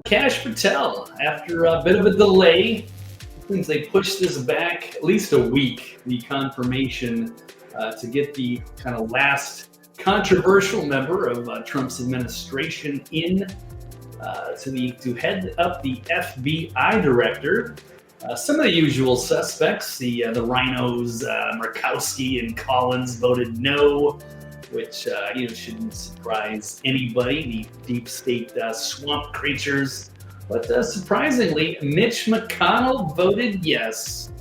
Kash Patel, after a bit of a delay, since they pushed this back at least a week, the confirmation to get the kind of last controversial member of Trump's administration in to head up the FBI director. Some of the usual suspects, the rhinos, Murkowski and Collins voted no, which shouldn't surprise anybody, the deep state swamp creatures. But surprisingly, Mitch McConnell voted yes.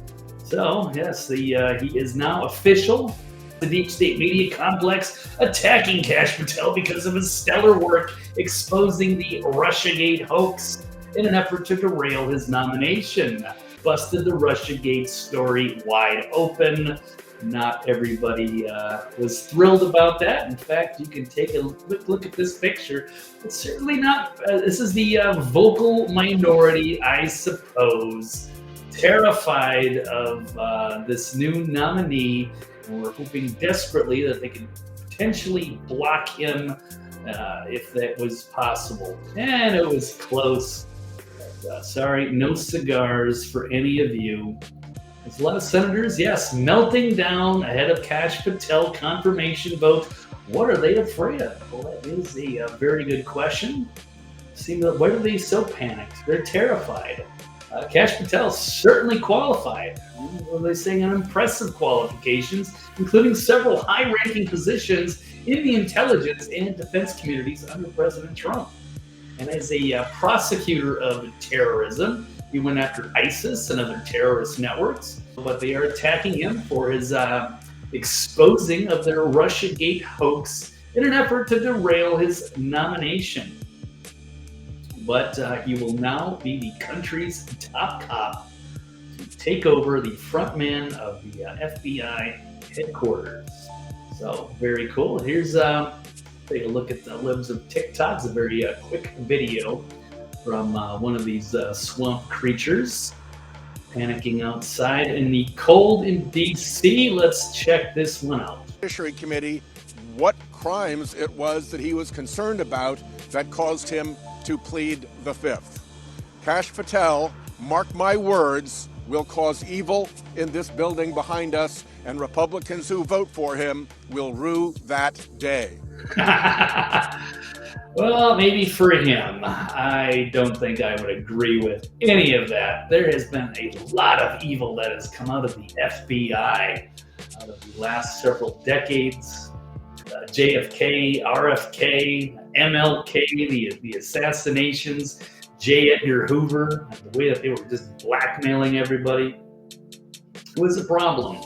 So, yes, he is now official. The deep state media complex attacking Kash Patel because of his stellar work exposing the Russiagate hoax in an effort to derail his nomination. Busted the Russiagate story wide open. Not everybody was thrilled about that. In fact, you can take a quick look at this picture. It's certainly not, this is the vocal minority, I suppose, terrified of this new nominee. And we're hoping desperately that they can potentially block him if that was possible. And it was close. Sorry, no cigars for any of you. There's a lot of senators, yes, melting down ahead of Kash Patel confirmation vote. What are they afraid of? Well, that is a very good question. Why are they so panicked? They're terrified. Kash Patel certainly qualified. What are they saying? Impressive qualifications, including several high-ranking positions in the intelligence and defense communities under President Trump. And as a prosecutor of terrorism, he went after ISIS and other terrorist networks, but they are attacking him for his exposing of their Russiagate hoax in an effort to derail his nomination. But he will now be the country's top cop to take over the front man of the FBI headquarters. So very cool. Here's take a look at the libs of TikTok. It's a very quick video from one of these swamp creatures panicking outside in the cold in D.C. Let's check this one out. Judiciary Committee, what crimes it was that he was concerned about that caused him to plead the Fifth. Kash Patel, mark my words, will cause evil in this building behind us, and Republicans who vote for him will rue that day. Well, maybe for him. I don't think I would agree with any of that. There has been a lot of evil that has come out of the FBI out of the last several decades. JFK, RFK, MLK, the assassinations, J. Edgar Hoover, and the way that they were just blackmailing everybody. It was a problem.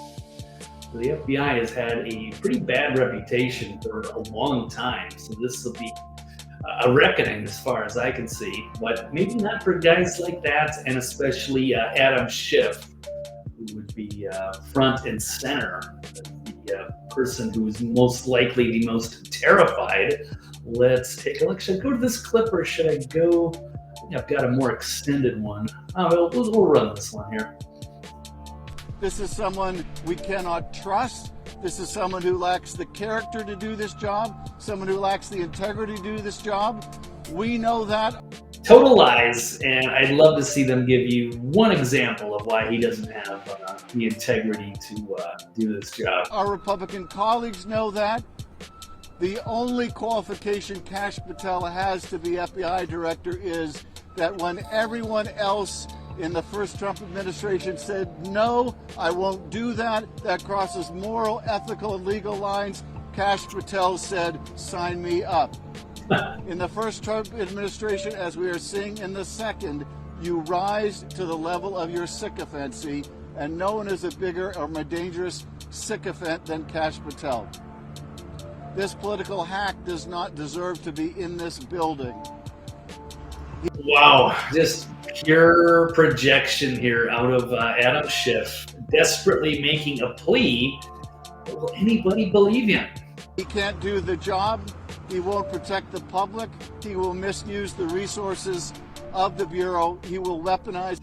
The FBI has had a pretty bad reputation for a long time, so this will be a reckoning as far as I can see, but maybe not for guys like that, and especially Adam Schiff, who would be front and center, the person who's most likely the most terrified. Let's take a look. Should I go to this clip or should I go? I think I've got a more extended one. We'll run this one here. This is someone we cannot trust. This is someone who lacks the character to do this job, someone who lacks the integrity to do this job. We know that. Total lies, and I'd love to see them give you one example of why he doesn't have the integrity to do this job. Our Republican colleagues know that. The only qualification Kash Patel has to be FBI director is that when everyone else in the first Trump administration said, no, I won't do that, that crosses moral, ethical, and legal lines, Kash Patel said, sign me up. In the first Trump administration, as we are seeing in the second, you rise to the level of your sycophancy, and no one is a bigger or more dangerous sycophant than Kash Patel. This political hack does not deserve to be in this building. Wow, just pure projection here out of Adam Schiff, desperately making a plea. Will anybody believe him? He can't do the job. He won't protect the public. He will misuse the resources of the Bureau. He will weaponize.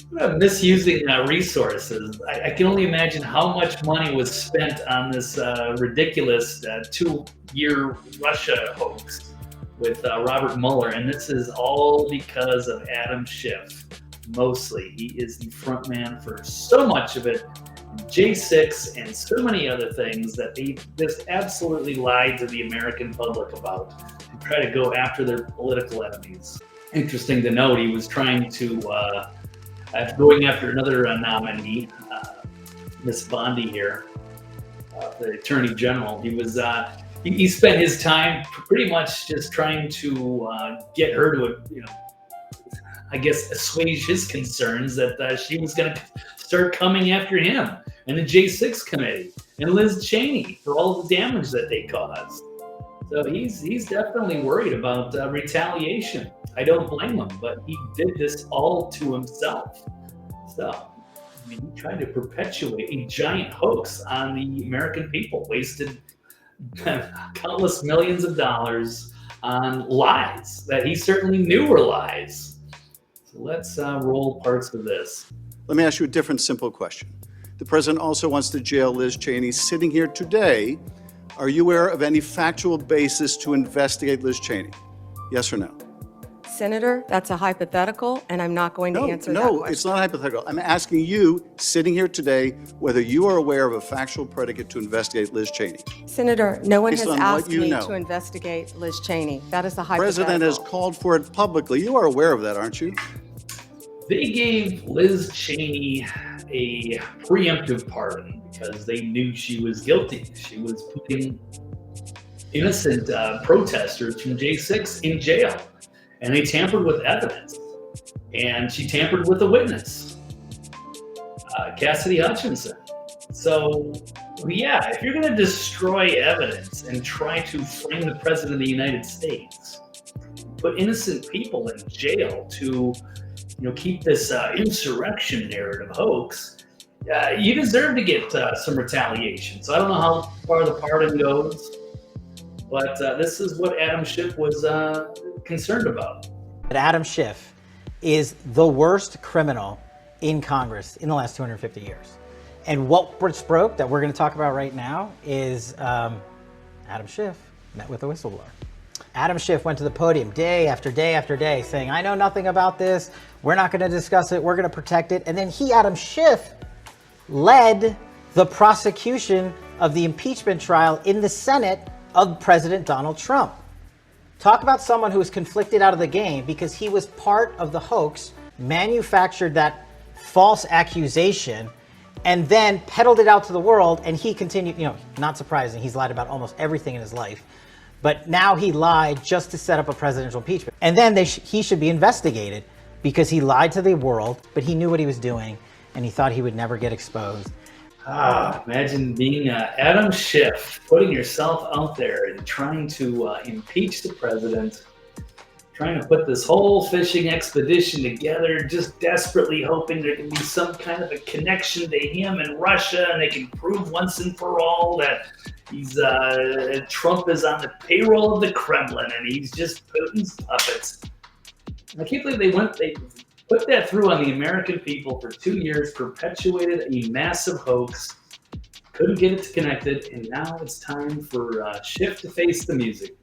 Misusing resources. I can only imagine how much money was spent on this ridiculous 2-year Russia hoax with Robert Mueller, and this is all because of Adam Schiff. Mostly, he is the front man for so much of it. J6 and so many other things that they just absolutely lied to the American public about to try to go after their political enemies. Interesting to note, he was trying to going after another nominee, Miss Bondi here, the Attorney General. He was he spent his time pretty much just trying to get her to, I guess, assuage his concerns that she was going to start coming after him and the J6 committee and Liz Cheney for all the damage that they caused. So he's definitely worried about retaliation. I don't blame him, but he did this all to himself. So, he tried to perpetuate a giant hoax on the American people, wasted countless millions of dollars on lies that he certainly knew were lies. So let's roll parts of this. Let me ask you a different simple question. The president also wants to jail Liz Cheney. Sitting here today, are you aware of any factual basis to investigate Liz Cheney? Yes or no? Senator, that's a hypothetical, and I'm not going to answer that question. No, it's not hypothetical. I'm asking you, sitting here today, whether you are aware of a factual predicate to investigate Liz Cheney. Senator, no one has Based on asked what you me know. to investigate Liz Cheney. That is a The hypothetical. president has called for it publicly. You are aware of that, aren't you? They gave Liz Cheney a preemptive pardon because they knew she was guilty. She was putting innocent protesters from J6 in jail, and they tampered with evidence. And she tampered with a witness, Cassidy Hutchinson. So, yeah, if you're going to destroy evidence and try to frame the president of the United States, put innocent people in jail to keep this insurrection narrative hoax, you deserve to get some retaliation. So I don't know how far the pardon goes, but this is what Adam Schiff was concerned about. Adam Schiff is the worst criminal in Congress in the last 250 years. And what broke that we're going to talk about right now is Adam Schiff met with a whistleblower. Adam Schiff went to the podium day after day after day saying, I know nothing about this. We're not going to discuss it. We're going to protect it. And then Adam Schiff, led the prosecution of the impeachment trial in the Senate of President Donald Trump. Talk about someone who was conflicted out of the game because he was part of the hoax, manufactured that false accusation, and then peddled it out to the world. And he continued, not surprising, he's lied about almost everything in his life. But now he lied just to set up a presidential impeachment. And then he should be investigated because he lied to the world, but he knew what he was doing and he thought he would never get exposed. Imagine being Adam Schiff, putting yourself out there and trying to impeach the president, trying to put this whole fishing expedition together, just desperately hoping there can be some kind of a connection to him and Russia, and they can prove once and for all that Trump is on the payroll of the Kremlin and he's just Putin's puppets. I can't believe they put that through on the American people for 2 years, perpetuated a massive hoax, couldn't get it connected, and now it's time for Schiff to face the music.